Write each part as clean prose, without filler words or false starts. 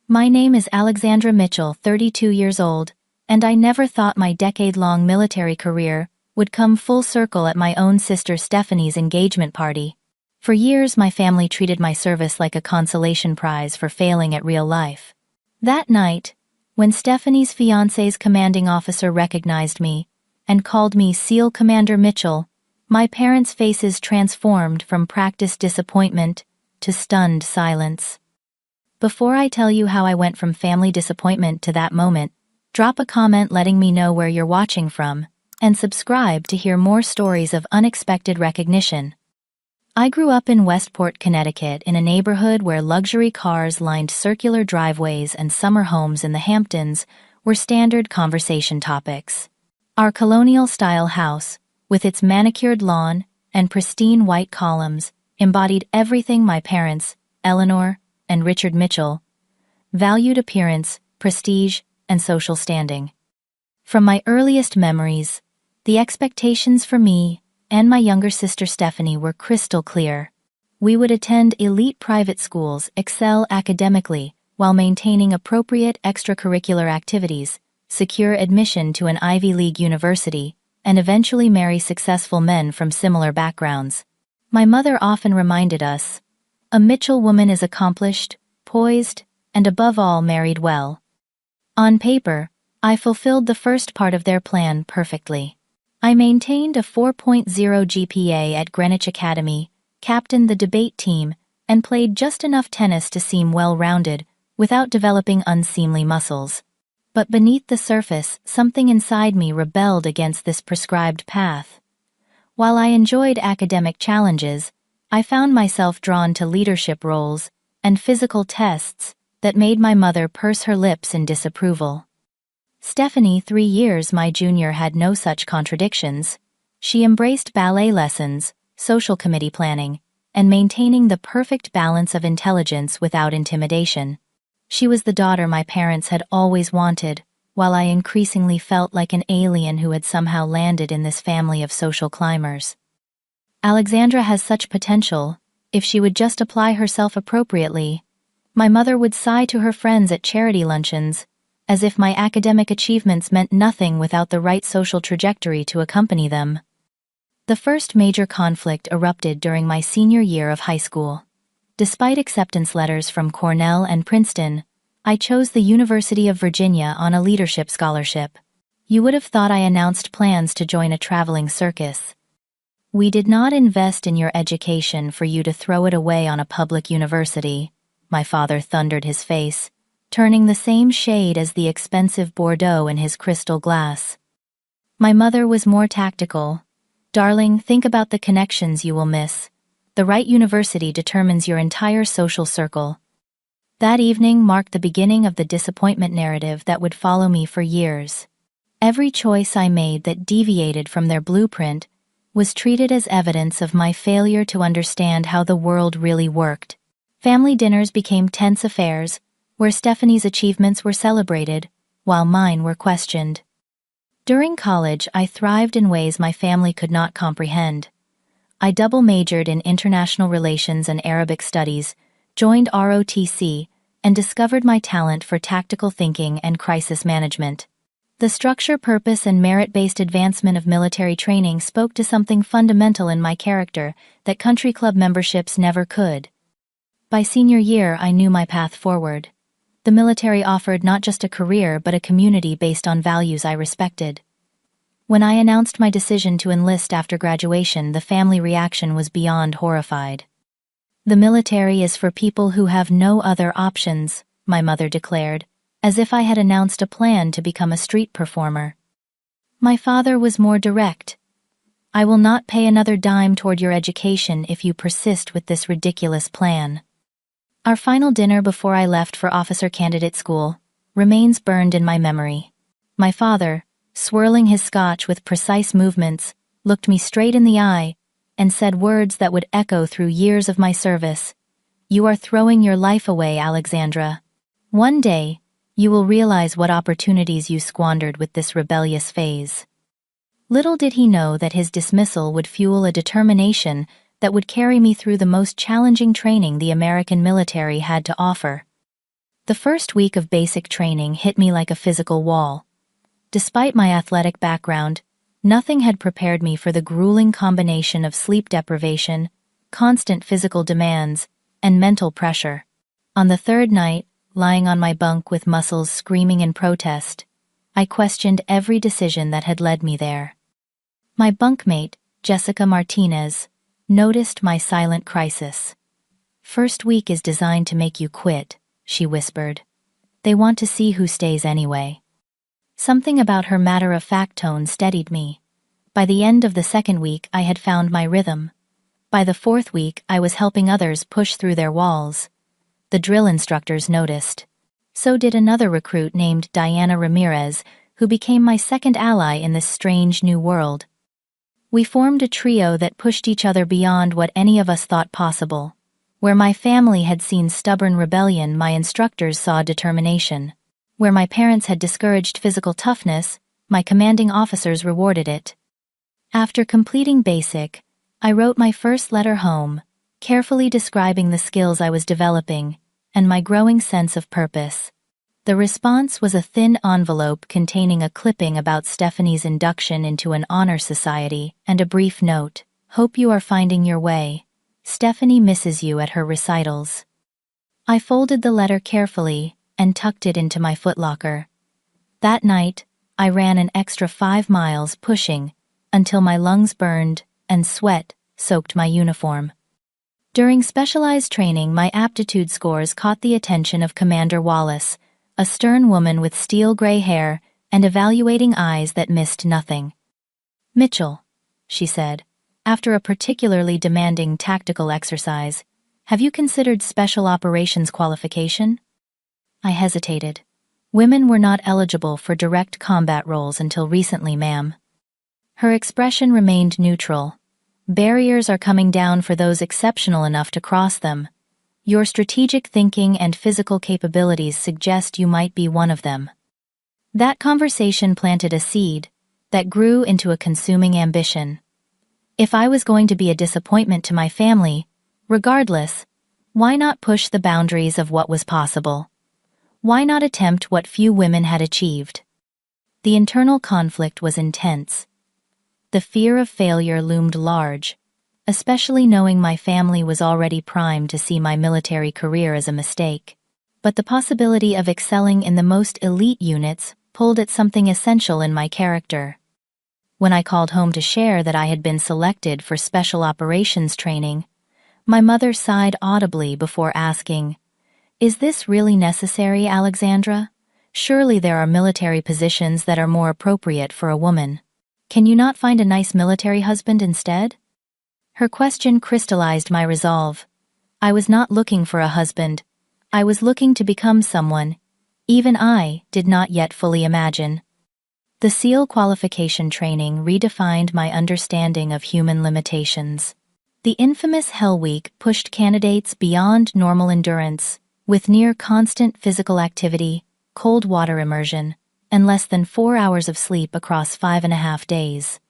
My name is Alexandra Mitchell, 32 years old, and I never thought my decade-long military career would come full circle at my own sister Stephanie's engagement party. For years my family treated my service like a consolation prize for failing at real life. That night, when Stephanie's fiancé's commanding officer recognized me and called me SEAL Commander Mitchell, my parents' faces transformed from practiced disappointment to stunned silence. Before I tell you how I went from family disappointment to that moment, drop a comment letting me know where you're watching from, and subscribe to hear more stories of unexpected recognition. I grew up in Westport, Connecticut, in a neighborhood where luxury cars lined circular driveways and summer homes in the Hamptons were standard conversation topics. Our colonial-style house, with its manicured lawn and pristine white columns, embodied everything my parents, Eleanor and Richard Mitchell, valued: appearance, prestige, and social standing. From my earliest memories, the expectations for me and my younger sister Stephanie were crystal clear. We would attend elite private schools, excel academically, while maintaining appropriate extracurricular activities, secure admission to an Ivy League university, and eventually marry successful men from similar backgrounds. My mother often reminded us, "A Mitchell woman is accomplished, poised, and above all married well." On paper, I fulfilled the first part of their plan perfectly. I maintained a 4.0 GPA at Greenwich Academy, captained the debate team, and played just enough tennis to seem well-rounded without developing unseemly muscles. But beneath the surface, something inside me rebelled against this prescribed path. While I enjoyed academic challenges, I found myself drawn to leadership roles and physical tests that made my mother purse her lips in disapproval. Stephanie, 3 years my junior, had no such contradictions. She embraced ballet lessons, social committee planning, and maintaining the perfect balance of intelligence without intimidation. She was the daughter my parents had always wanted, while I increasingly felt like an alien who had somehow landed in this family of social climbers. Alexandra has such potential, if she would just apply herself appropriately, my mother would sigh to her friends at charity luncheons, as if my academic achievements meant nothing without the right social trajectory to accompany them. The first major conflict erupted during my senior year of high school. Despite acceptance letters from Cornell and Princeton, I chose the University of Virginia on a leadership scholarship. You would have thought I announced plans to join a traveling circus. "We did not invest in your education for you to throw it away on a public university," my father thundered, his face turning the same shade as the expensive Bordeaux in his crystal glass. My mother was more tactical. "Darling, think about the connections you will miss. The right university determines your entire social circle." That evening marked the beginning of the disappointment narrative that would follow me for years. Every choice I made that deviated from their blueprint was treated as evidence of my failure to understand how the world really worked. Family dinners became tense affairs, where Stephanie's achievements were celebrated, while mine were questioned. During college, I thrived in ways my family could not comprehend. I double-majored in international relations and Arabic studies, joined ROTC, and discovered my talent for tactical thinking and crisis management. The structure, purpose, and merit-based advancement of military training spoke to something fundamental in my character that country club memberships never could. By senior year, I knew my path forward. The military offered not just a career but a community based on values I respected. When I announced my decision to enlist after graduation, the family reaction was beyond horrified. "The military is for people who have no other options," my mother declared, as if I had announced a plan to become a street performer. My father was more direct. "I will not pay another dime toward your education if you persist with this ridiculous plan." Our final dinner before I left for officer candidate school remains burned in my memory. My father, swirling his scotch with precise movements, looked me straight in the eye and said words that would echo through years of my service. "You are throwing your life away, Alexandra. One day, you will realize what opportunities you squandered with this rebellious phase." Little did he know that his dismissal would fuel a determination that would carry me through the most challenging training the American military had to offer. The first week of basic training hit me like a physical wall. Despite my athletic background, nothing had prepared me for the grueling combination of sleep deprivation, constant physical demands, and mental pressure. On the third night, lying on my bunk with muscles screaming in protest, I questioned every decision that had led me there. My bunkmate, Jessica Martinez, noticed my silent crisis. "First week is designed to make you quit," she whispered. "They want to see who stays anyway." Something about her matter-of-fact tone steadied me. By the end of the second week, I had found my rhythm. By the fourth week, I was helping others push through their walls. The drill instructors noticed. So did another recruit named Diana Ramirez, who became my second ally in this strange new world. We formed a trio that pushed each other beyond what any of us thought possible. Where my family had seen stubborn rebellion, my instructors saw determination. Where my parents had discouraged physical toughness, my commanding officers rewarded it. After completing basic, I wrote my first letter home, carefully describing the skills I was developing and my growing sense of purpose. The response was a thin envelope containing a clipping about Stephanie's induction into an honor society and a brief note: "Hope you are finding your way. Stephanie misses you at her recitals." I folded the letter carefully and tucked it into my footlocker. That night, I ran an extra 5 miles pushing until my lungs burned and sweat soaked my uniform. During specialized training, my aptitude scores caught the attention of Commander Wallace, a stern woman with steel gray hair and evaluating eyes that missed nothing. "Mitchell," she said, after a particularly demanding tactical exercise, "have you considered special operations qualification?" I hesitated. Women were not eligible for direct combat roles until recently, ma'am. Her expression remained neutral. "Barriers are coming down for those exceptional enough to cross them. Your strategic thinking and physical capabilities suggest you might be one of them." That conversation planted a seed that grew into a consuming ambition. If I was going to be a disappointment to my family, regardless, why not push the boundaries of what was possible? Why not attempt what few women had achieved? The internal conflict was intense. The fear of failure loomed large, especially knowing my family was already primed to see my military career as a mistake. But the possibility of excelling in the most elite units pulled at something essential in my character. When I called home to share that I had been selected for special operations training, my mother sighed audibly before asking, "Is this really necessary, Alexandra? Surely there are military positions that are more appropriate for a woman. Can you not find a nice military husband instead?" Her question crystallized my resolve. I was not looking for a husband. I was looking to become someone even I did not yet fully imagine. The SEAL qualification training redefined my understanding of human limitations. The infamous Hell Week pushed candidates beyond normal endurance, with near constant physical activity, cold water immersion, and less than 4 hours of sleep across 5.5 days.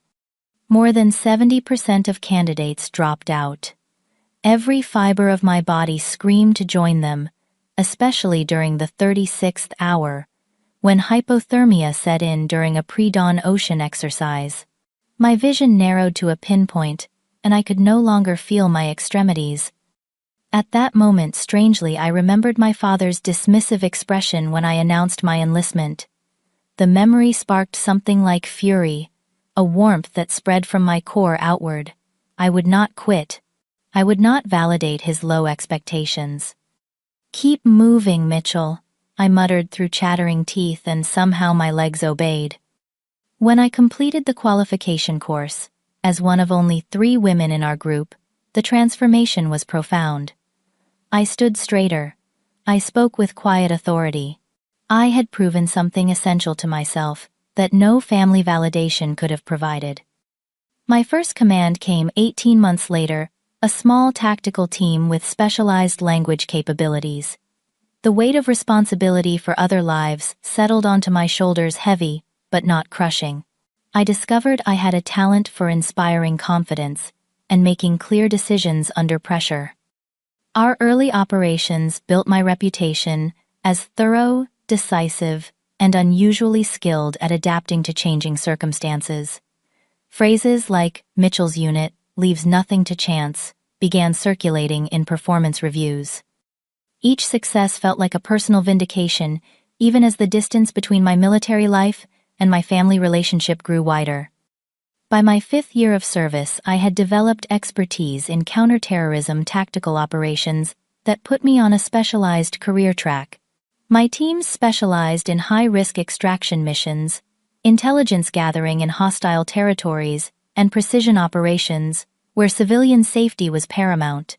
More than 70% of candidates dropped out. Every fiber of my body screamed to join them, especially during the 36th hour, when hypothermia set in during a pre-dawn ocean exercise. My vision narrowed to a pinpoint, and I could no longer feel my extremities. At that moment, strangely, I remembered my father's dismissive expression when I announced my enlistment. The memory sparked something like fury, a warmth that spread from my core outward. I would not quit. I would not validate his low expectations. "Keep moving, Mitchell," I muttered through chattering teeth, and somehow my legs obeyed. When I completed the qualification course, as one of only 3 women in our group, the transformation was profound. I stood straighter. I spoke with quiet authority. I had proven something essential to myself that no family validation could have provided. My first command came 18 months later, a small tactical team with specialized language capabilities. The weight of responsibility for other lives settled onto my shoulders, heavy, but not crushing. I discovered I had a talent for inspiring confidence and making clear decisions under pressure. Our early operations built my reputation as thorough, decisive, and unusually skilled at adapting to changing circumstances. Phrases like "Mitchell's unit leaves nothing to chance" began circulating in performance reviews. Each success felt like a personal vindication, even as the distance between my military life and my family relationship grew wider. By my 5th year of service, I had developed expertise in counterterrorism tactical operations that put me on a specialized career track. My teams specialized in high-risk extraction missions, intelligence gathering in hostile territories, and precision operations, where civilian safety was paramount.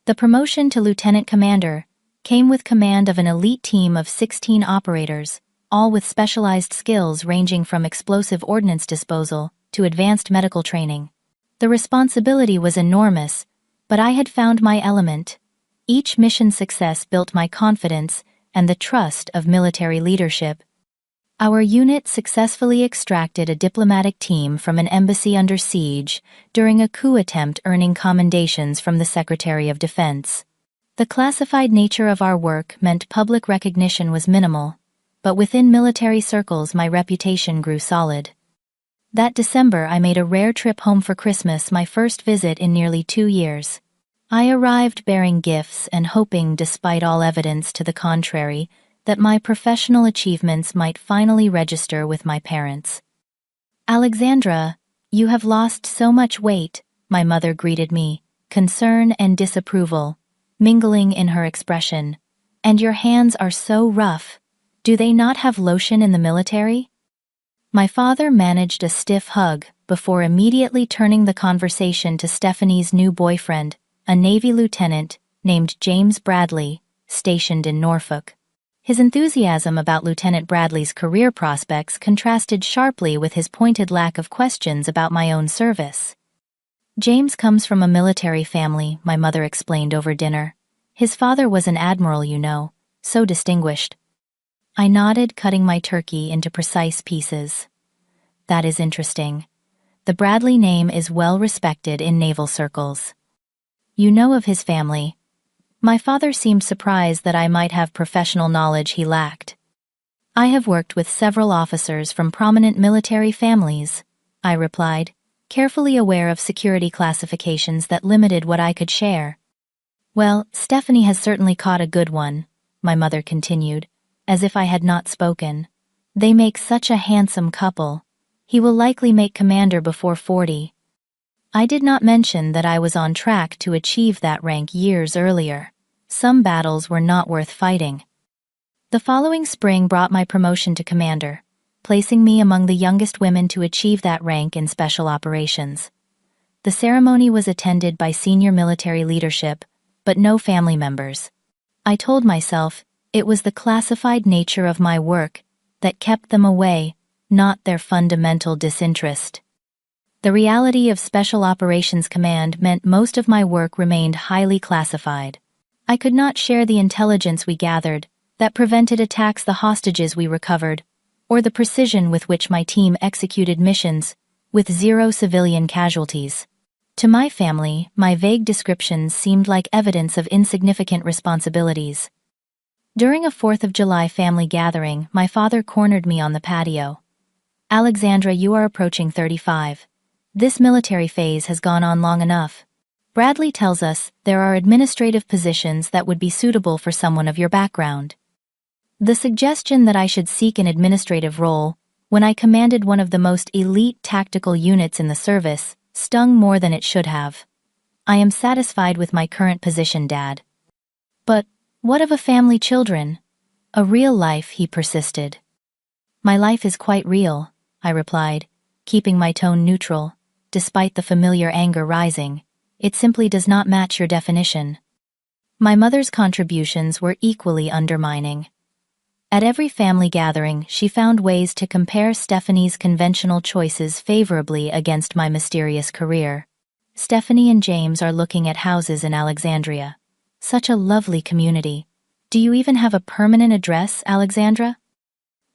The promotion to lieutenant commander came with command of an elite team of 16 operators, all with specialized skills ranging from explosive ordnance disposal to advanced medical training. The responsibility was enormous, but I had found my element. Each mission success built my confidence and the trust of military leadership. Our unit successfully extracted a diplomatic team from an embassy under siege during a coup attempt, earning commendations from the Secretary of Defense. The classified nature of our work meant public recognition was minimal, but within military circles my reputation grew solid. That December I made a rare trip home for Christmas, my first visit in nearly 2 years. I arrived bearing gifts and hoping, despite all evidence to the contrary, that my professional achievements might finally register with my parents. "Alexandra, you have lost so much weight," my mother greeted me, concern and disapproval mingling in her expression. "And your hands are so rough. Do they not have lotion in the military?" My father managed a stiff hug before immediately turning the conversation to Stephanie's new boyfriend, a Navy lieutenant named James Bradley, stationed in Norfolk. His enthusiasm about Lieutenant Bradley's career prospects contrasted sharply with his pointed lack of questions about my own service. "James comes from a military family," my mother explained over dinner. "His father was an admiral, you know, so distinguished." I nodded, cutting my turkey into precise pieces. "That is interesting. The Bradley name is well respected in naval circles. You know of his family?" My father seemed surprised that I might have professional knowledge he lacked. "I have worked with several officers from prominent military families," I replied, carefully aware of security classifications that limited what I could share. "Well, Stephanie has certainly caught a good one," my mother continued, as if I had not spoken. "They make such a handsome couple. He will likely make commander before 40. I did not mention that I was on track to achieve that rank years earlier. Some battles were not worth fighting. The following spring brought my promotion to commander, placing me among the youngest women to achieve that rank in special operations. The ceremony was attended by senior military leadership, but no family members. I told myself it was the classified nature of my work that kept them away, not their fundamental disinterest. The reality of Special Operations Command meant most of my work remained highly classified. I could not share the intelligence we gathered that prevented attacks, the hostages we recovered, or the precision with which my team executed missions with 0 civilian casualties. To my family, my vague descriptions seemed like evidence of insignificant responsibilities. During a 4th of July family gathering, my father cornered me on the patio. "Alexandra, you are approaching 35. This military phase has gone on long enough. Bradley tells us there are administrative positions that would be suitable for someone of your background." The suggestion that I should seek an administrative role when I commanded one of the most elite tactical units in the service stung more than it should have. "I am satisfied with my current position, Dad." "But what of a family, children? A real life?" he persisted. "My life is quite real," I replied, keeping my tone neutral, despite the familiar anger rising. "It simply does not match your definition." My mother's contributions were equally undermining. At every family gathering, she found ways to compare Stephanie's conventional choices favorably against my mysterious career. "Stephanie and James are looking at houses in Alexandria. Such a lovely community. Do you even have a permanent address, Alexandra?"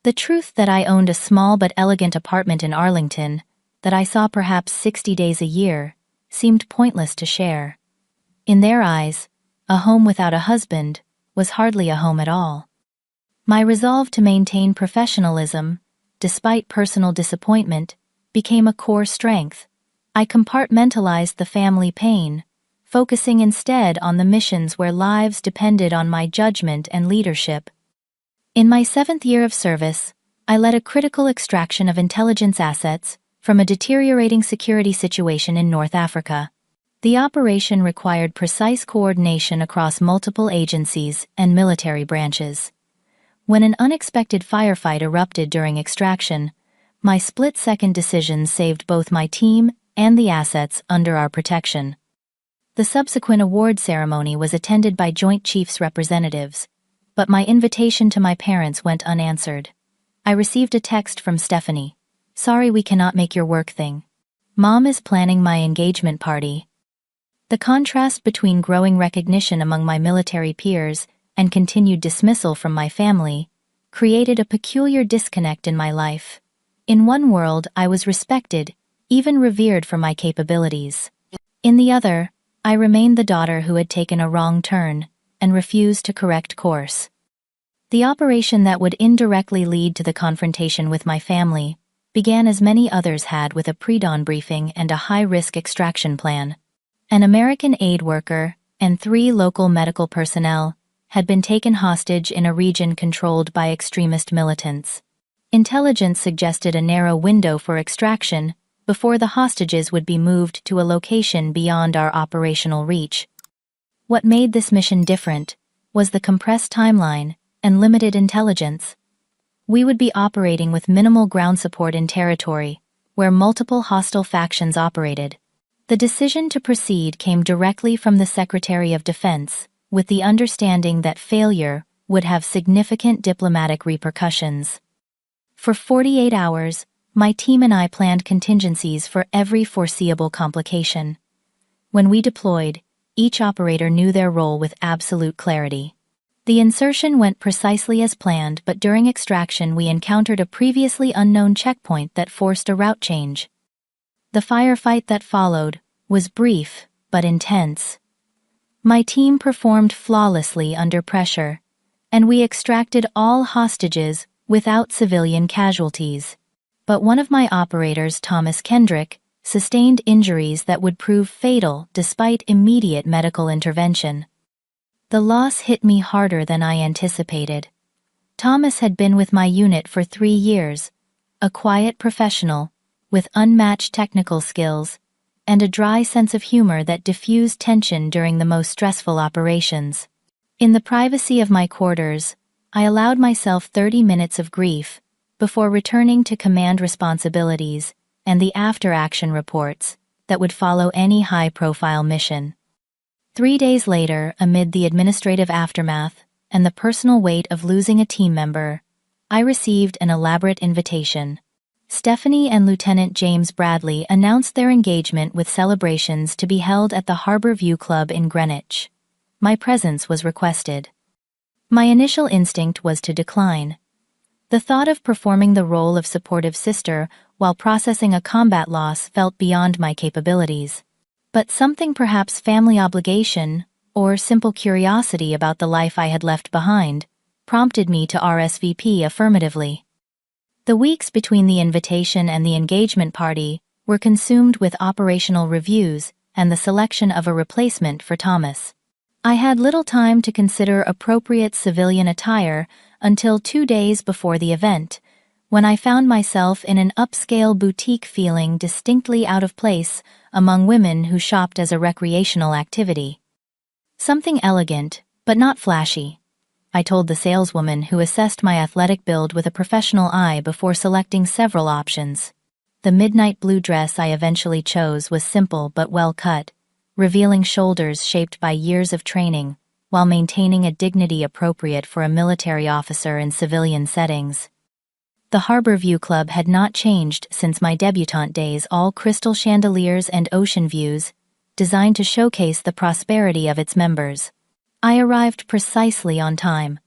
The truth that I owned a small but elegant apartment in Arlington, that I saw perhaps 60 days a year, seemed pointless to share. In their eyes, a home without a husband was hardly a home at all. My resolve to maintain professionalism, despite personal disappointment, became a core strength. I compartmentalized the family pain, focusing instead on the missions where lives depended on my judgment and leadership. In my 7th year of service, I led a critical extraction of intelligence assets from a deteriorating security situation in North Africa. The operation required precise coordination across multiple agencies and military branches. When an unexpected firefight erupted during extraction, my split-second decisions saved both my team and the assets under our protection. The subsequent award ceremony was attended by Joint Chiefs representatives, but my invitation to my parents went unanswered. I received a text from Stephanie. "Sorry we cannot make your work thing. Mom is planning my engagement party." The contrast between growing recognition among my military peers and continued dismissal from my family created a peculiar disconnect in my life. In one world, I was respected, even revered for my capabilities. In the other, I remained the daughter who had taken a wrong turn and refused to correct course. The operation that would indirectly lead to the confrontation with my family began as many others had, with a pre-dawn briefing and a high-risk extraction plan. An American aid worker and 3 local medical personnel had been taken hostage in a region controlled by extremist militants. Intelligence suggested a narrow window for extraction before the hostages would be moved to a location beyond our operational reach. What made this mission different was the compressed timeline and limited intelligence. We would be operating with minimal ground support in territory where multiple hostile factions operated. The decision to proceed came directly from the Secretary of Defense, with the understanding that failure would have significant diplomatic repercussions. For 48 hours, my team and I planned contingencies for every foreseeable complication. When we deployed, each operator knew their role with absolute clarity. The insertion went precisely as planned, but during extraction we encountered a previously unknown checkpoint that forced a route change. The firefight that followed was brief but intense. My team performed flawlessly under pressure, and we extracted all hostages without civilian casualties. But one of my operators, Thomas Kendrick, sustained injuries that would prove fatal despite immediate medical intervention. The loss hit me harder than I anticipated. Thomas had been with my unit for 3 years, a quiet professional with unmatched technical skills and a dry sense of humor that diffused tension during the most stressful operations. In the privacy of my quarters, I allowed myself 30 minutes of grief before returning to command responsibilities and the after-action reports that would follow any high-profile mission. 3 days later, amid the administrative aftermath and the personal weight of losing a team member, I received an elaborate invitation. Stephanie and Lieutenant James Bradley announced their engagement with celebrations to be held at the Harbor View Club in Greenwich. My presence was requested. My initial instinct was to decline. The thought of performing the role of supportive sister while processing a combat loss felt beyond my capabilities. But something, perhaps family obligation or simple curiosity about the life I had left behind, prompted me to RSVP affirmatively. The weeks between the invitation and the engagement party were consumed with operational reviews and the selection of a replacement for Thomas. I had little time to consider appropriate civilian attire until 2 days before the event, when I found myself in an upscale boutique feeling distinctly out of place among women who shopped as a recreational activity. Something elegant, but not flashy, I told the saleswoman, who assessed my athletic build with a professional eye before selecting several options. The midnight blue dress I eventually chose was simple but well cut, revealing shoulders shaped by years of training, while maintaining a dignity appropriate for a military officer in civilian settings. The Harbor View Club had not changed since my debutante days, all crystal chandeliers and ocean views, designed to showcase the prosperity of its members. I arrived precisely on time,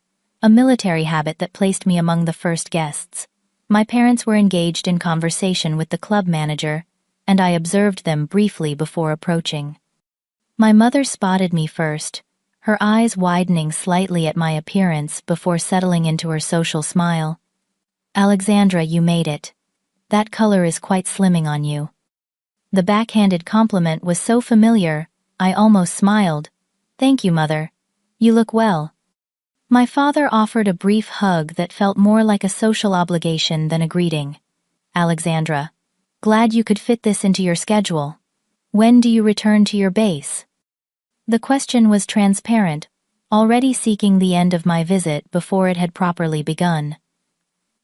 a military habit that placed me among the first guests. My parents were engaged in conversation with the club manager, and I observed them briefly before approaching. My mother spotted me first, her eyes widening slightly at my appearance before settling into her social smile. "Alexandra, you made it. That color is quite slimming on you." The backhanded compliment was so familiar, I almost smiled. "Thank you, Mother. You look well." My father offered a brief hug that felt more like a social obligation than a greeting. "Alexandra, glad you could fit this into your schedule. When do you return to your base?" The question was transparent, already seeking the end of my visit before it had properly begun.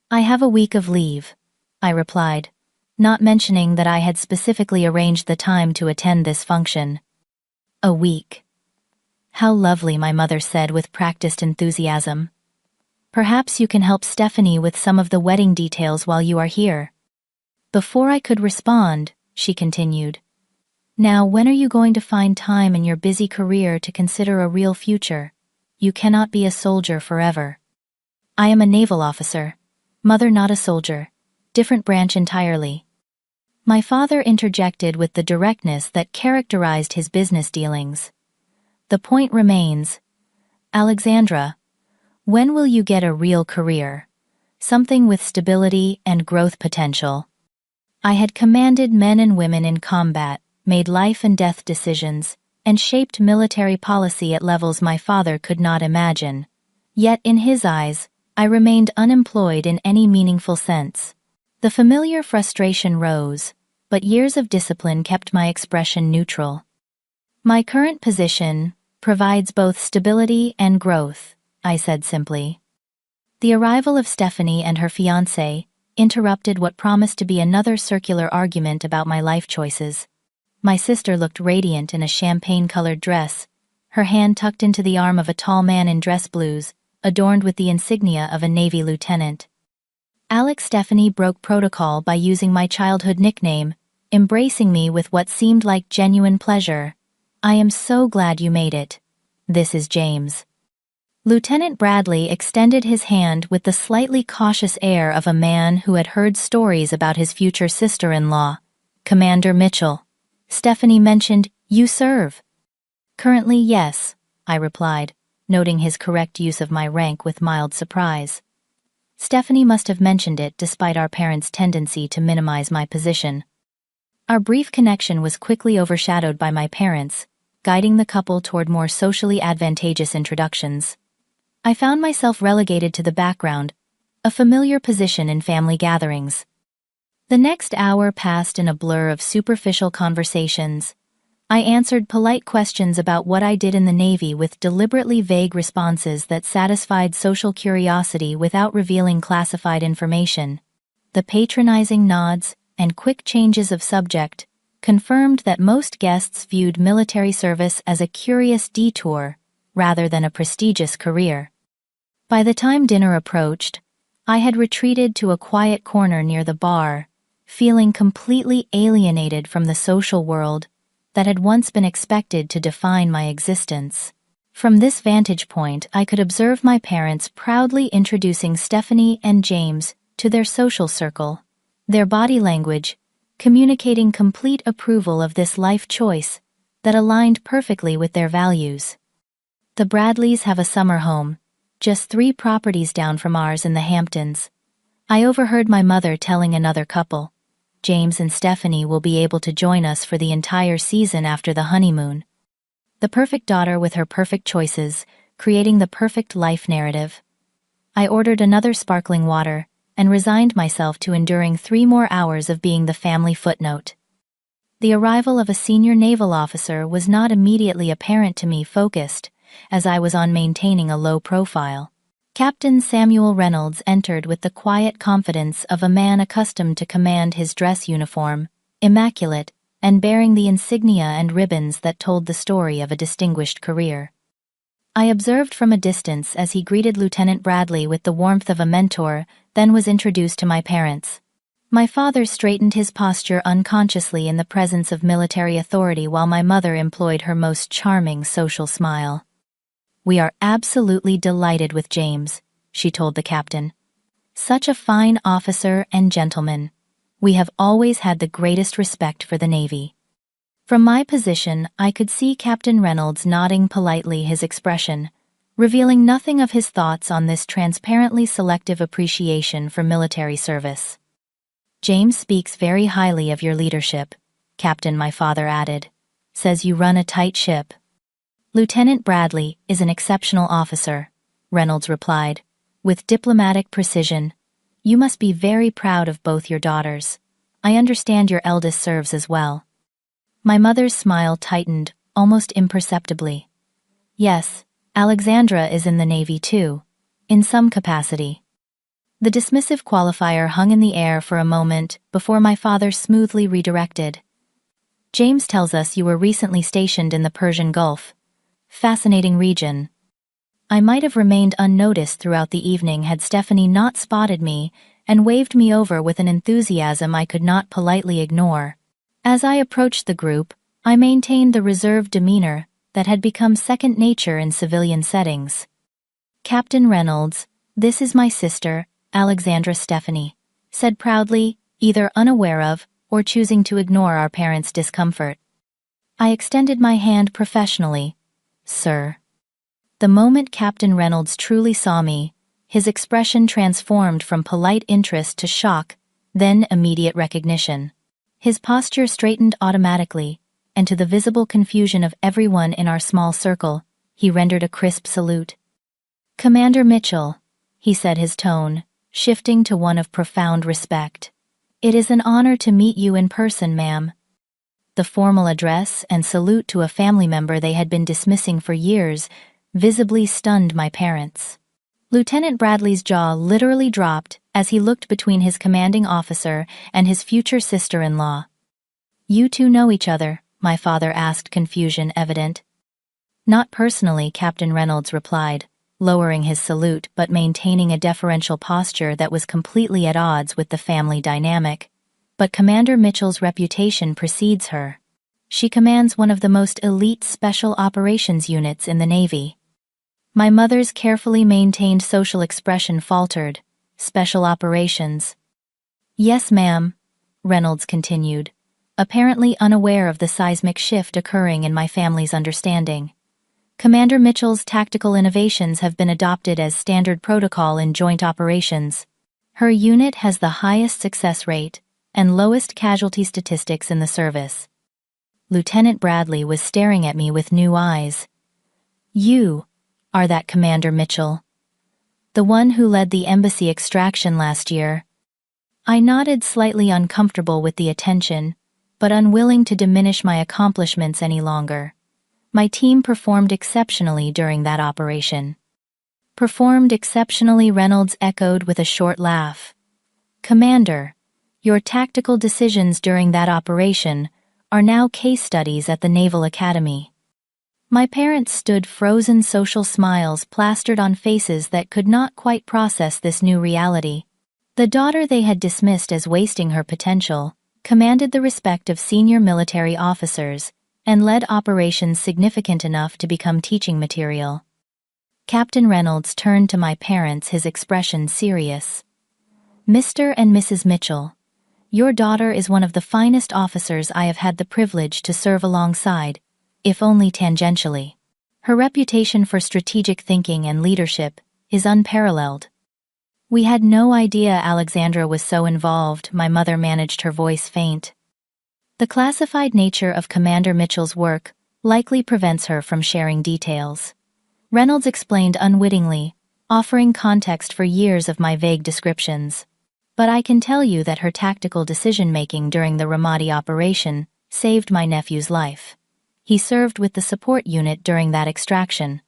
"I have a week of leave," I replied, not mentioning that I had specifically arranged the time to attend this function. "A week. How lovely," my mother said with practiced enthusiasm. "Perhaps you can help Stephanie with some of the wedding details while you are here." Before I could respond, she continued, "Now, when are you going to find time in your busy career to consider a real future? You cannot be a soldier forever." "I am a naval officer. Mother, not a soldier. Different branch entirely." My father interjected with the directness that characterized his business dealings. "The point remains. Alexandra, when will you get a real career? Something with stability and growth potential." I had commanded men and women in combat, made life and death decisions, and shaped military policy at levels my father could not imagine. Yet in his eyes, I remained unemployed in any meaningful sense. The familiar frustration rose, but years of discipline kept my expression neutral. "My current position provides both stability and growth," I said simply. The arrival of Stephanie and her fiancé interrupted what promised to be another circular argument about my life choices. My sister looked radiant in a champagne-colored dress, her hand tucked into the arm of a tall man in dress blues, adorned with the insignia of a Navy lieutenant. Stephanie broke protocol by using my childhood nickname, embracing me with what seemed like genuine pleasure. "I am so glad you made it. This is James." Lieutenant Bradley extended his hand with the slightly cautious air of a man who had heard stories about his future sister-in-law. "Commander Mitchell." Stephanie mentioned, "You serve." "Currently, yes," I replied, noting his correct use of my rank with mild surprise. Stephanie must have mentioned it despite our parents' tendency to minimize my position. Our brief connection was quickly overshadowed by my parents, guiding the couple toward more socially advantageous introductions. I found myself relegated to the background, a familiar position in family gatherings. The next hour passed in a blur of superficial conversations. I answered polite questions about what I did in the Navy with deliberately vague responses that satisfied social curiosity without revealing classified information. The patronizing nods and quick changes of subject confirmed that most guests viewed military service as a curious detour rather than a prestigious career. By the time dinner approached, I had retreated to a quiet corner near the bar, feeling completely alienated from the social world that had once been expected to define my existence. From this vantage point, I could observe my parents proudly introducing Stephanie and James to their social circle, their body language communicating complete approval of this life choice that aligned perfectly with their values. The Bradleys have a summer home, just 3 properties down from ours in the Hamptons. I overheard my mother telling another couple, "James and Stephanie will be able to join us for the entire season after the honeymoon." The perfect daughter with her perfect choices, creating the perfect life narrative. I ordered another sparkling water and resigned myself to enduring 3 more hours of being the family footnote. The arrival of a senior naval officer was not immediately apparent to me, focused, as I was on maintaining a low profile. Captain Samuel Reynolds entered with the quiet confidence of a man accustomed to command his dress uniform, immaculate, and bearing the insignia and ribbons that told the story of a distinguished career. I observed from a distance as he greeted Lieutenant Bradley with the warmth of a mentor, then was introduced to my parents. My father straightened his posture unconsciously in the presence of military authority while my mother employed her most charming social smile. "We are absolutely delighted with James," she told the captain. "Such a fine officer and gentleman. We have always had the greatest respect for the Navy." From my position, I could see Captain Reynolds nodding politely his expression, revealing nothing of his thoughts on this transparently selective appreciation for military service. James speaks very highly of your leadership, Captain, my father added. Says you run a tight ship. Lieutenant Bradley is an exceptional officer, Reynolds replied, with diplomatic precision. You must be very proud of both your daughters. I understand your eldest serves as well. My mother's smile tightened, almost imperceptibly. Yes, Alexandra is in the Navy too, in some capacity. The dismissive qualifier hung in the air for a moment before my father smoothly redirected. James tells us you were recently stationed in the Persian Gulf. Fascinating region. I might have remained unnoticed throughout the evening had Stephanie not spotted me and waved me over with an enthusiasm I could not politely ignore. As I approached the group, I maintained the reserved demeanor that had become second nature in civilian settings. Captain Reynolds, this is my sister, Alexandra Stephanie, said proudly, either unaware of or choosing to ignore our parents' discomfort. I extended my hand professionally. Sir. The moment Captain Reynolds truly saw me, his expression transformed from polite interest to shock, then immediate recognition. His posture straightened automatically, and to the visible confusion of everyone in our small circle, he rendered a crisp salute. Commander Mitchell, he said, his tone shifting to one of profound respect. It is an honor to meet you in person, ma'am. The formal address and salute to a family member they had been dismissing for years visibly stunned my parents. Lieutenant Bradley's jaw literally dropped as he looked between his commanding officer and his future sister-in-law. You two know each other, my father asked, confusion evident. Not personally, Captain Reynolds replied, lowering his salute but maintaining a deferential posture that was completely at odds with the family dynamic. But Commander Mitchell's reputation precedes her. She commands one of the most elite special operations units in the Navy. My mother's carefully maintained social expression faltered. Special operations. Yes, ma'am, Reynolds continued, apparently unaware of the seismic shift occurring in my family's understanding. Commander Mitchell's tactical innovations have been adopted as standard protocol in joint operations. Her unit has the highest success rate and lowest casualty statistics in the service. Lieutenant Bradley was staring at me with new eyes. You are that Commander Mitchell? The one who led the embassy extraction last year? I nodded, slightly uncomfortable with the attention, but unwilling to diminish my accomplishments any longer. My team performed exceptionally during that operation. Performed exceptionally, Reynolds echoed with a short laugh. Commander, your tactical decisions during that operation are now case studies at the Naval Academy. My parents stood frozen, social smiles plastered on faces that could not quite process this new reality. The daughter they had dismissed as wasting her potential commanded the respect of senior military officers and led operations significant enough to become teaching material. Captain Reynolds turned to my parents, his expression serious. Mr. and Mrs. Mitchell, your daughter is one of the finest officers I have had the privilege to serve alongside, if only tangentially. Her reputation for strategic thinking and leadership is unparalleled. We had no idea Alexandra was so involved, my mother managed, her voice faint. The classified nature of Commander Mitchell's work likely prevents her from sharing details. Reynolds explained unwittingly, offering context for years of my vague descriptions. But I can tell you that her tactical decision-making during the Ramadi operation saved my nephew's life. He served with the support unit during that extraction.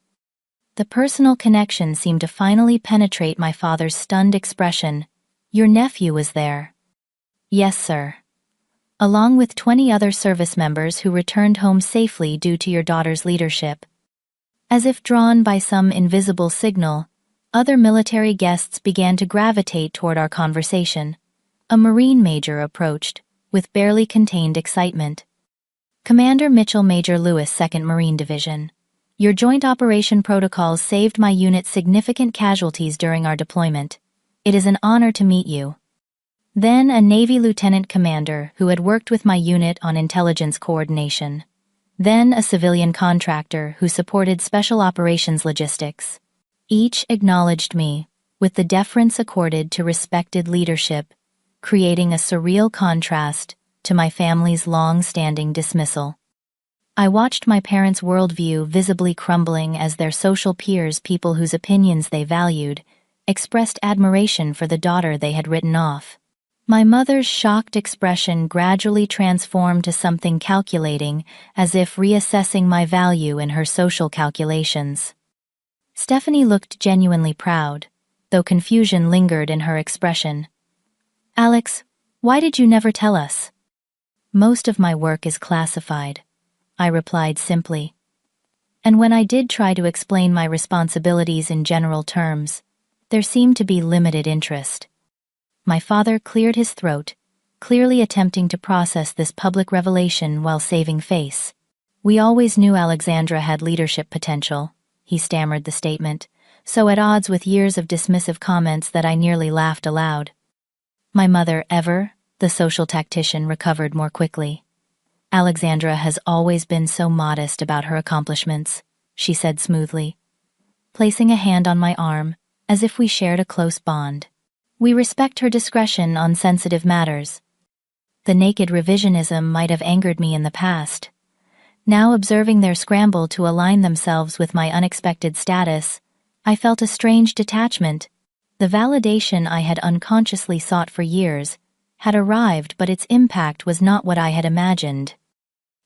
The personal connection seemed to finally penetrate my father's stunned expression. Your nephew was there? Yes, sir. Along with 20 other service members who returned home safely due to your daughter's leadership. As if drawn by some invisible signal, other military guests began to gravitate toward our conversation. A Marine major approached, with barely contained excitement. Commander Mitchell, Major Lewis, 2nd Marine Division. Your joint operation protocols saved my unit significant casualties during our deployment. It is an honor to meet you. then a Navy lieutenant commander who had worked with my unit on intelligence coordination, then a civilian contractor who supported special operations logistics. Each acknowledged me with the deference accorded to respected leadership, creating a surreal contrast to my family's long-standing dismissal. I watched my parents' worldview visibly crumbling as their social peers, people whose opinions they valued, expressed admiration for the daughter they had written off. My mother's shocked expression gradually transformed to something calculating, as if reassessing my value in her social calculations. Stephanie looked genuinely proud, though confusion lingered in her expression. "Alex, why did you never tell us?" "Most of my work is classified," I replied simply. And when I did try to explain my responsibilities in general terms, there seemed to be limited interest. My father cleared his throat, clearly attempting to process this public revelation while saving face. "We always knew Alexandra had leadership potential," he stammered the statement, so at odds with years of dismissive comments that I nearly laughed aloud. "My mother ever?" The social tactician recovered more quickly. "Alexandra has always been so modest about her accomplishments," she said smoothly, placing a hand on my arm, as if we shared a close bond. "We respect her discretion on sensitive matters." The naked revisionism might have angered me in the past. Now, observing their scramble to align themselves with my unexpected status, I felt a strange detachment. The validation I had unconsciously sought for years had arrived, but its impact was not what I had imagined.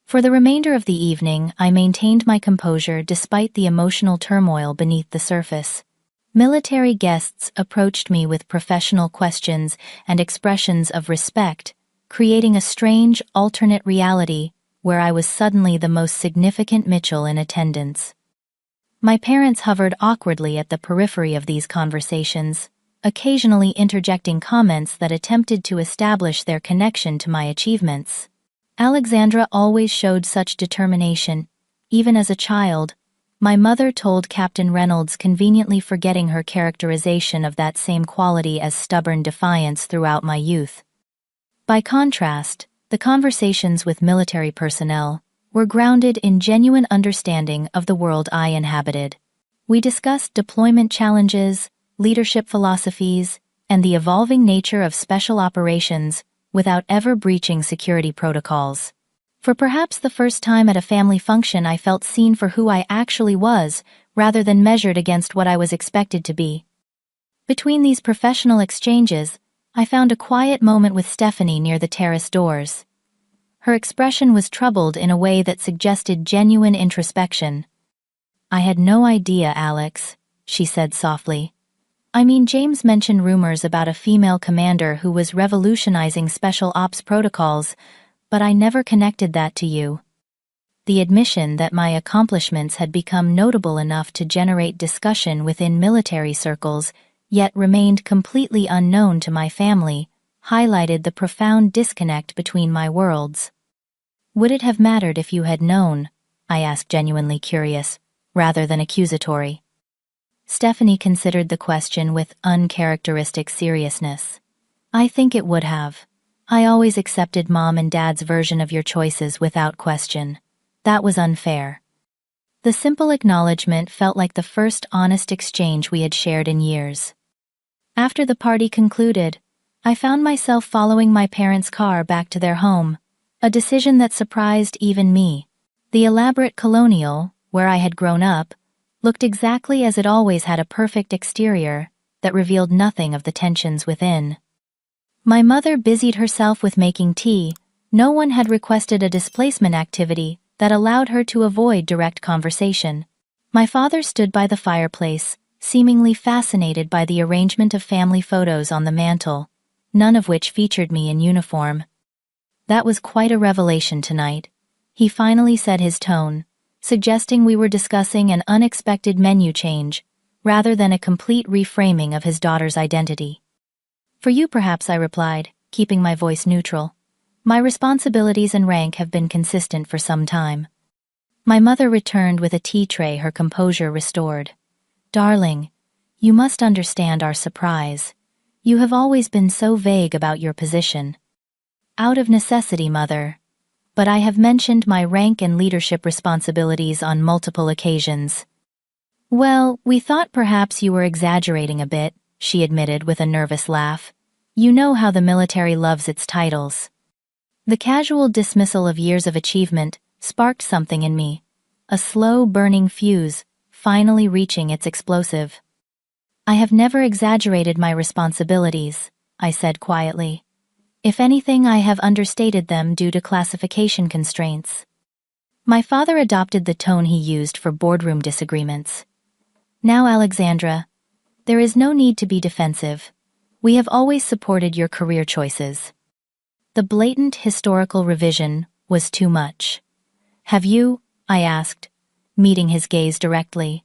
For the remainder of the evening, I maintained my composure despite the emotional turmoil beneath the surface. Military guests approached me with professional questions and expressions of respect, creating a strange, alternate reality where I was suddenly the most significant Mitchell in attendance. My parents hovered awkwardly at the periphery of these conversations, occasionally interjecting comments that attempted to establish their connection to my achievements. Alexandra always showed such determination, even as a child, my mother told Captain Reynolds, conveniently forgetting her characterization of that same quality as stubborn defiance throughout my youth. By contrast, the conversations with military personnel were grounded in genuine understanding of the world I inhabited. We discussed deployment challenges, leadership philosophies, and the evolving nature of special operations without ever breaching security protocols. For perhaps the first time at a family function, I felt seen for who I actually was, rather than measured against what I was expected to be. Between these professional exchanges, I found a quiet moment with Stephanie near the terrace doors. Her expression was troubled in a way that suggested genuine introspection. "I had no idea, Alex," she said softly. "I mean, James mentioned rumors about a female commander who was revolutionizing special ops protocols, but I never connected that to you." The admission that my accomplishments had become notable enough to generate discussion within military circles, yet remained completely unknown to my family, highlighted the profound disconnect between my worlds. "Would it have mattered if you had known?" I asked, genuinely curious, rather than accusatory. Stephanie considered the question with uncharacteristic seriousness. "I think it would have. I always accepted Mom and Dad's version of your choices without question. That was unfair." The simple acknowledgement felt like the first honest exchange we had shared in years. After the party concluded, I found myself following my parents' car back to their home, a decision that surprised even me. The elaborate colonial, where I had grown up, looked exactly as it always had, a perfect exterior that revealed nothing of the tensions within. My mother busied herself with making tea. No one had requested a displacement activity that allowed her to avoid direct conversation. My father stood by the fireplace, seemingly fascinated by the arrangement of family photos on the mantel, none of which featured me in uniform. "That was quite a revelation tonight," he finally said, his tone suggesting we were discussing an unexpected menu change, rather than a complete reframing of his daughter's identity. "For you, perhaps," I replied, keeping my voice neutral. "My responsibilities and rank have been consistent for some time." My mother returned with a tea tray, her composure restored. "Darling, you must understand our surprise. You have always been so vague about your position. Out of necessity, mother. But I have mentioned my rank and leadership responsibilities on multiple occasions. Well, we thought perhaps you were exaggerating a bit, she admitted with a nervous laugh. You know how the military loves its titles. The casual dismissal of years of achievement sparked something in me, a slow burning fuse, finally reaching its explosive. I have never exaggerated my responsibilities, I said quietly. If anything, I have understated them due to classification constraints. My father adopted the tone he used for boardroom disagreements. Now, Alexandra, there is no need to be defensive. We have always supported your career choices. The blatant historical revision was too much. Have you? I asked, meeting his gaze directly.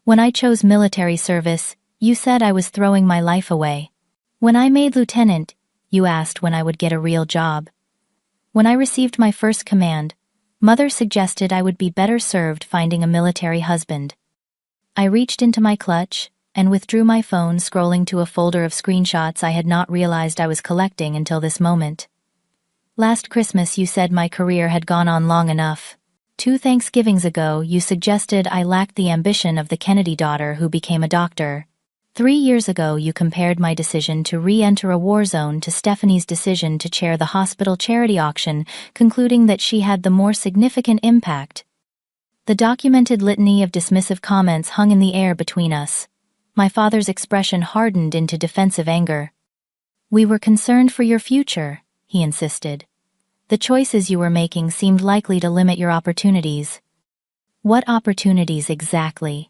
When I chose military service, you said I was throwing my life away. When I made lieutenant, you asked when I would get a real job. When I received my first command, Mother suggested I would be better served finding a military husband. I reached into my clutch and withdrew my phone, scrolling to a folder of screenshots I had not realized I was collecting until this moment. Last Christmas you said my career had gone on long enough. 2 Thanksgivings ago you suggested I lacked the ambition of the Kennedy daughter who became a doctor. 3 years ago you compared my decision to re-enter a war zone to Stephanie's decision to chair the hospital charity auction, concluding that she had the more significant impact. The documented litany of dismissive comments hung in the air between us. My father's expression hardened into defensive anger. We were concerned for your future, he insisted. The choices you were making seemed likely to limit your opportunities. What opportunities exactly?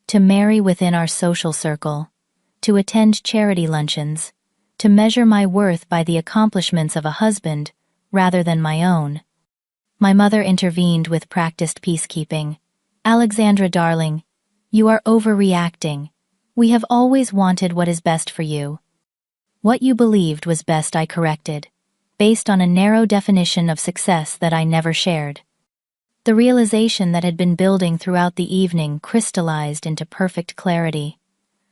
To marry within our social circle, to attend charity luncheons, to measure my worth by the accomplishments of a husband rather than my own. My mother intervened with practiced peacekeeping. Alexandra, darling, you are overreacting. We have always wanted what is best for you. What you believed was best I corrected, based on a narrow definition of success that I never shared. The realization that had been building throughout the evening crystallized into perfect clarity.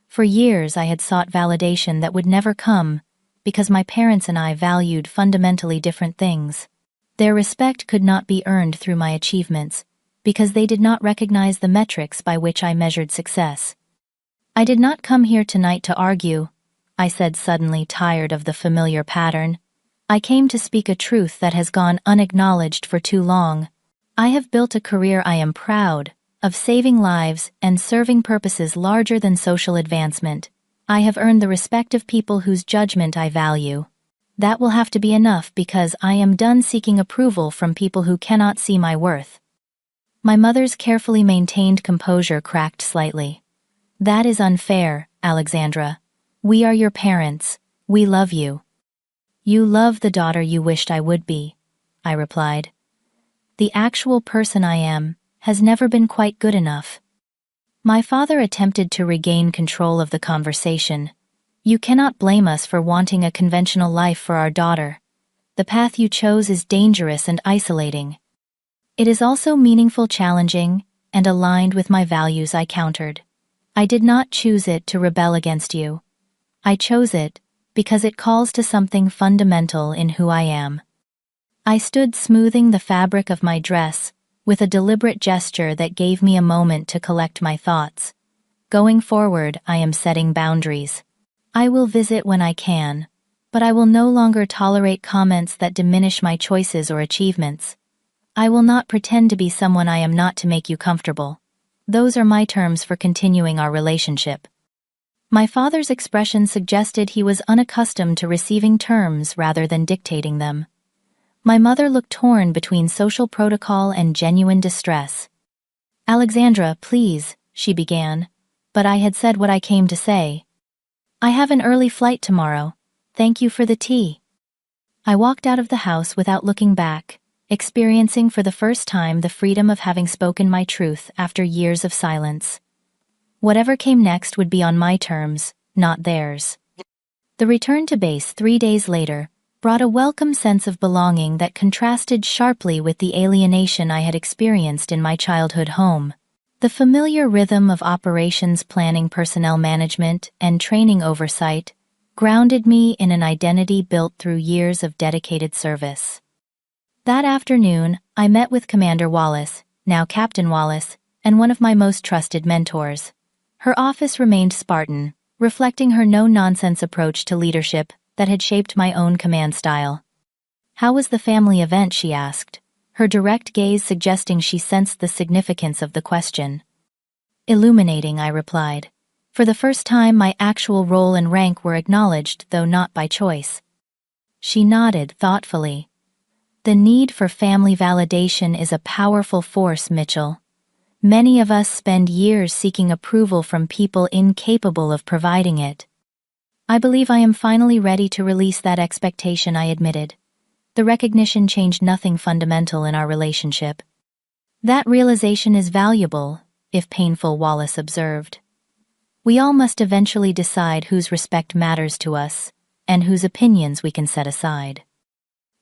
For years I had sought validation that would never come, because my parents and I valued fundamentally different things. Their respect could not be earned through my achievements, because they did not recognize the metrics by which I measured success. I did not come here tonight to argue, I said, suddenly tired of the familiar pattern. I came to speak a truth that has gone unacknowledged for too long. I have built a career I am proud of, saving lives and serving purposes larger than social advancement. I have earned the respect of people whose judgment I value. That will have to be enough, because I am done seeking approval from people who cannot see my worth. My mother's carefully maintained composure cracked slightly. That is unfair, Alexandra. We are your parents. We love you. You love the daughter you wished I would be, I replied. The actual person I am has never been quite good enough. My father attempted to regain control of the conversation. You cannot blame us for wanting a conventional life for our daughter. The path you chose is dangerous and isolating. It is also meaningful, challenging, and aligned with my values, I countered. I did not choose it to rebel against you. I chose it because it calls to something fundamental in who I am. I stood smoothing the fabric of my dress with a deliberate gesture that gave me a moment to collect my thoughts. Going forward, I am setting boundaries. I will visit when I can, but I will no longer tolerate comments that diminish my choices or achievements. I will not pretend to be someone I am not to make you comfortable. Those are my terms for continuing our relationship. My father's expression suggested he was unaccustomed to receiving terms rather than dictating them. My mother looked torn between social protocol and genuine distress. Alexandra, please, she began, but I had said what I came to say. I have an early flight tomorrow. Thank you for the tea. I walked out of the house without looking back, experiencing for the first time the freedom of having spoken my truth after years of silence. Whatever came next would be on my terms, not theirs. The return to base 3 days later brought a welcome sense of belonging that contrasted sharply with the alienation I had experienced in my childhood home. The familiar rhythm of operations planning, personnel management, and training oversight grounded me in an identity built through years of dedicated service. That afternoon, I met with Commander Wallace, now Captain Wallace, and one of my most trusted mentors. Her office remained Spartan, reflecting her no-nonsense approach to leadership that had shaped my own command style. "How was the family event?" she asked, her direct gaze suggesting she sensed the significance of the question. "Illuminating," I replied. For the first time, my actual role and rank were acknowledged, though not by choice. She nodded thoughtfully. "The need for family validation is a powerful force, Mitchell. Many of us spend years seeking approval from people incapable of providing it. I believe I am finally ready to release that expectation," I admitted. The recognition changed nothing fundamental in our relationship. "That realization is valuable, if painful," Wallace observed. "We all must eventually decide whose respect matters to us, and whose opinions we can set aside."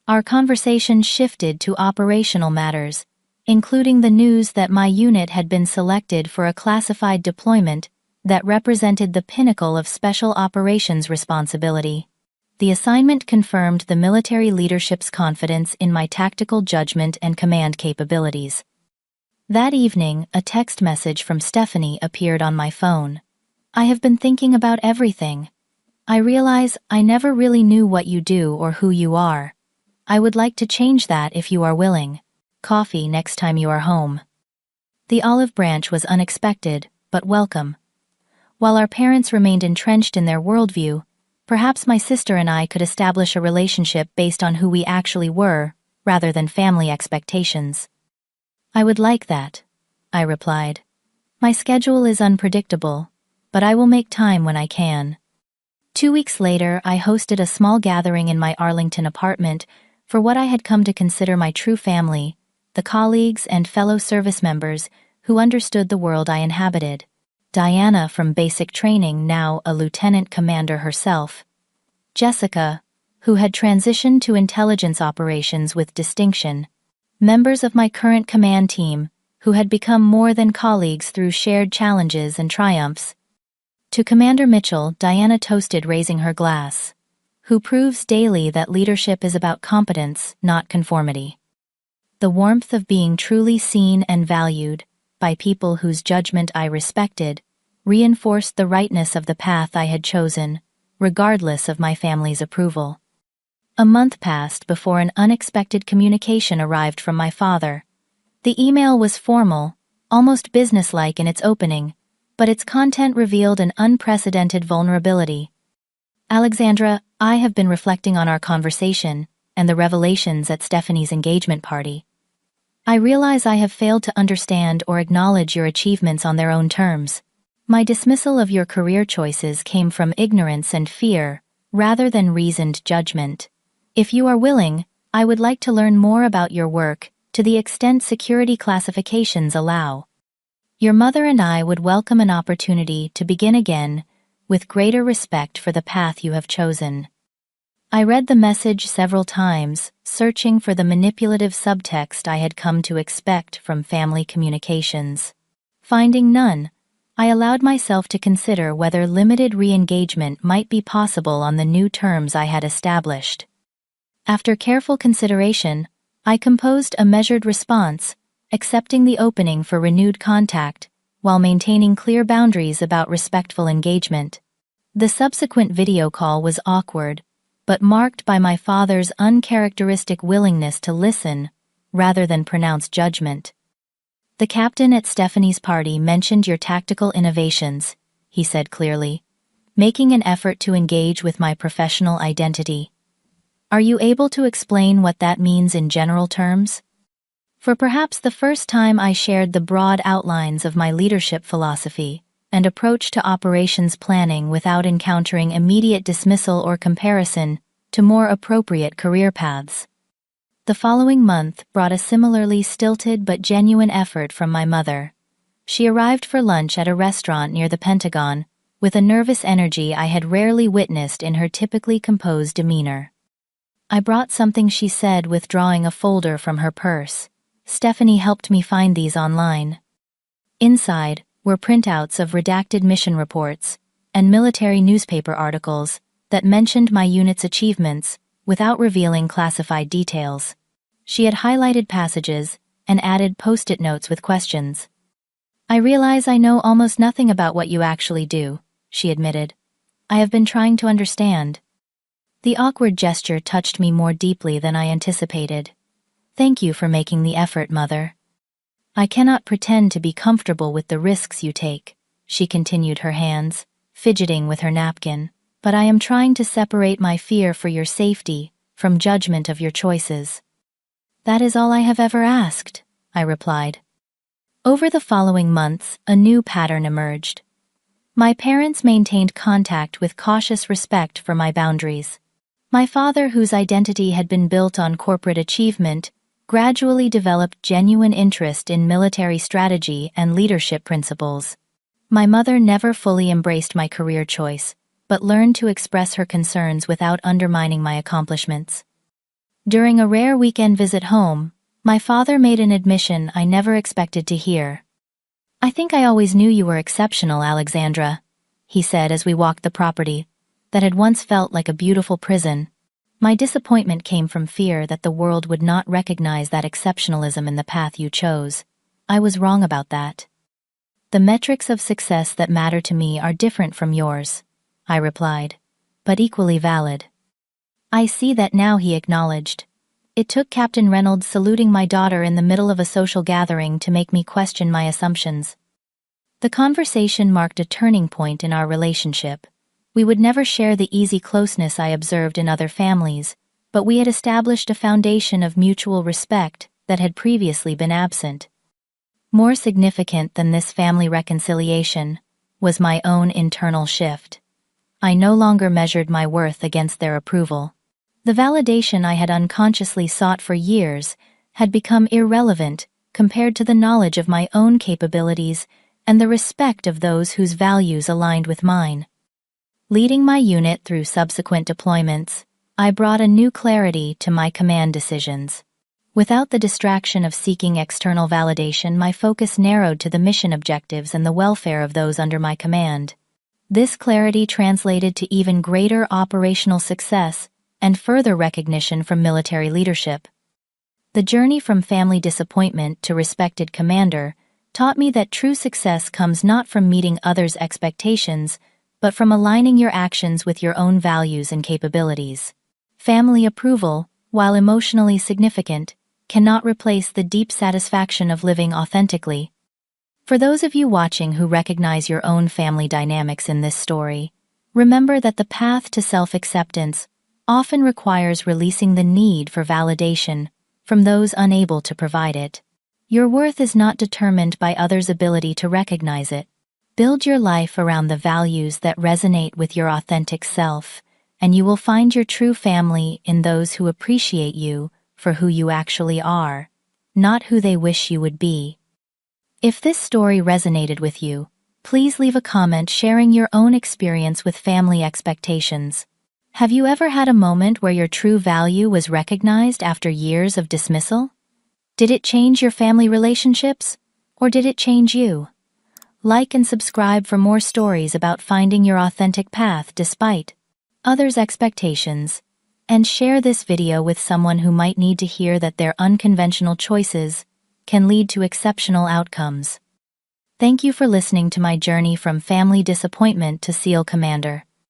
Our conversation shifted to operational matters, including the news that my unit had been selected for a classified deployment that represented the pinnacle of special operations responsibility. The assignment confirmed the military leadership's confidence in my tactical judgment and command capabilities. That evening, a text message from Stephanie appeared on my phone. "I have been thinking about everything. I realize I never really knew what you do or who you are. I would like to change that if you are willing. Coffee next time you are home." The olive branch was unexpected, but welcome. While our parents remained entrenched in their worldview, perhaps my sister and I could establish a relationship based on who we actually were, rather than family expectations. "I would like that," I replied. "My schedule is unpredictable, but I will make time when I can." 2 weeks later, I hosted a small gathering in my Arlington apartment for what I had come to consider my true family, the colleagues and fellow service members who understood the world I inhabited. Diana from basic training, now a lieutenant commander herself. Jessica, who had transitioned to intelligence operations with distinction. Members of my current command team, who had become more than colleagues through shared challenges and triumphs. To Commander Mitchell, Diana toasted, raising her glass. "Who proves daily that leadership is about competence, not conformity." The warmth of being truly seen and valued by people whose judgment I respected reinforced the rightness of the path I had chosen, regardless of my family's approval. A month passed before an unexpected communication arrived from my father. The email was formal, almost businesslike in its opening, but its content revealed an unprecedented vulnerability. "Alexandra, I have been reflecting on our conversation and the revelations at Stephanie's engagement party. I realize I have failed to understand or acknowledge your achievements on their own terms. My dismissal of your career choices came from ignorance and fear, rather than reasoned judgment. If you are willing, I would like to learn more about your work, to the extent security classifications allow. Your mother and I would welcome an opportunity to begin again, with greater respect for the path you have chosen." I read the message several times, searching for the manipulative subtext I had come to expect from family communications. Finding none, I allowed myself to consider whether limited re-engagement might be possible on the new terms I had established. After careful consideration, I composed a measured response, accepting the opening for renewed contact, while maintaining clear boundaries about respectful engagement. The subsequent video call was awkward, but marked by my father's uncharacteristic willingness to listen, rather than pronounce judgment. "The captain at Stephanie's party mentioned your tactical innovations," he said clearly, making an effort to engage with my professional identity. "Are you able to explain what that means in general terms?" For perhaps the first time, I shared the broad outlines of my leadership philosophy and approach to operations planning without encountering immediate dismissal or comparison to more appropriate career paths. The following month brought a similarly stilted but genuine effort from my mother. She arrived for lunch at a restaurant near the Pentagon, with a nervous energy I had rarely witnessed in her typically composed demeanor. I brought something, she said, withdrawing a folder from her purse. "Stephanie helped me find these online." Inside were printouts of redacted mission reports and military newspaper articles that mentioned my unit's achievements without revealing classified details. She had highlighted passages and added post-it notes with questions. "I realize I know almost nothing about what you actually do," she admitted. "I have been trying to understand." The awkward gesture touched me more deeply than I anticipated. "Thank you for making the effort, Mother." "I cannot pretend to be comfortable with the risks you take," she continued, her hands fidgeting with her napkin, "but I am trying to separate my fear for your safety from judgment of your choices." "That is all I have ever asked," I replied. Over the following months, a new pattern emerged. My parents maintained contact with cautious respect for my boundaries. My father, whose identity had been built on corporate achievement, gradually developed genuine interest in military strategy and leadership principles. My mother never fully embraced my career choice, but learned to express her concerns without undermining my accomplishments. During a rare weekend visit home, my father made an admission I never expected to hear. "I think I always knew you were exceptional, Alexandra," he said as we walked the property that had once felt like a beautiful prison. "My disappointment came from fear that the world would not recognize that exceptionalism in the path you chose. I was wrong about that. The metrics of success that matter to me are different from yours," I replied, "but equally valid." "I see that now," he acknowledged. "It took Captain Reynolds saluting my daughter in the middle of a social gathering to make me question my assumptions." The conversation marked a turning point in our relationship. We would never share the easy closeness I observed in other families, but we had established a foundation of mutual respect that had previously been absent. More significant than this family reconciliation was my own internal shift. I no longer measured my worth against their approval. The validation I had unconsciously sought for years had become irrelevant compared to the knowledge of my own capabilities and the respect of those whose values aligned with mine. Leading my unit through subsequent deployments, I brought a new clarity to my command decisions. Without the distraction of seeking external validation, my focus narrowed to the mission objectives and the welfare of those under my command. This clarity translated to even greater operational success and further recognition from military leadership. The journey from family disappointment to respected commander taught me that true success comes not from meeting others' expectations, but from aligning your actions with your own values and capabilities. Family approval, while emotionally significant, cannot replace the deep satisfaction of living authentically. For those of you watching who recognize your own family dynamics in this story, remember that the path to self-acceptance often requires releasing the need for validation from those unable to provide it. Your worth is not determined by others' ability to recognize it. Build your life around the values that resonate with your authentic self, and you will find your true family in those who appreciate you for who you actually are, not who they wish you would be. If this story resonated with you, please leave a comment sharing your own experience with family expectations. Have you ever had a moment where your true value was recognized after years of dismissal? Did it change your family relationships, or did it change you? Like and subscribe for more stories about finding your authentic path despite others' expectations, and share this video with someone who might need to hear that their unconventional choices can lead to exceptional outcomes. Thank you for listening to my journey from family disappointment to SEAL Commander.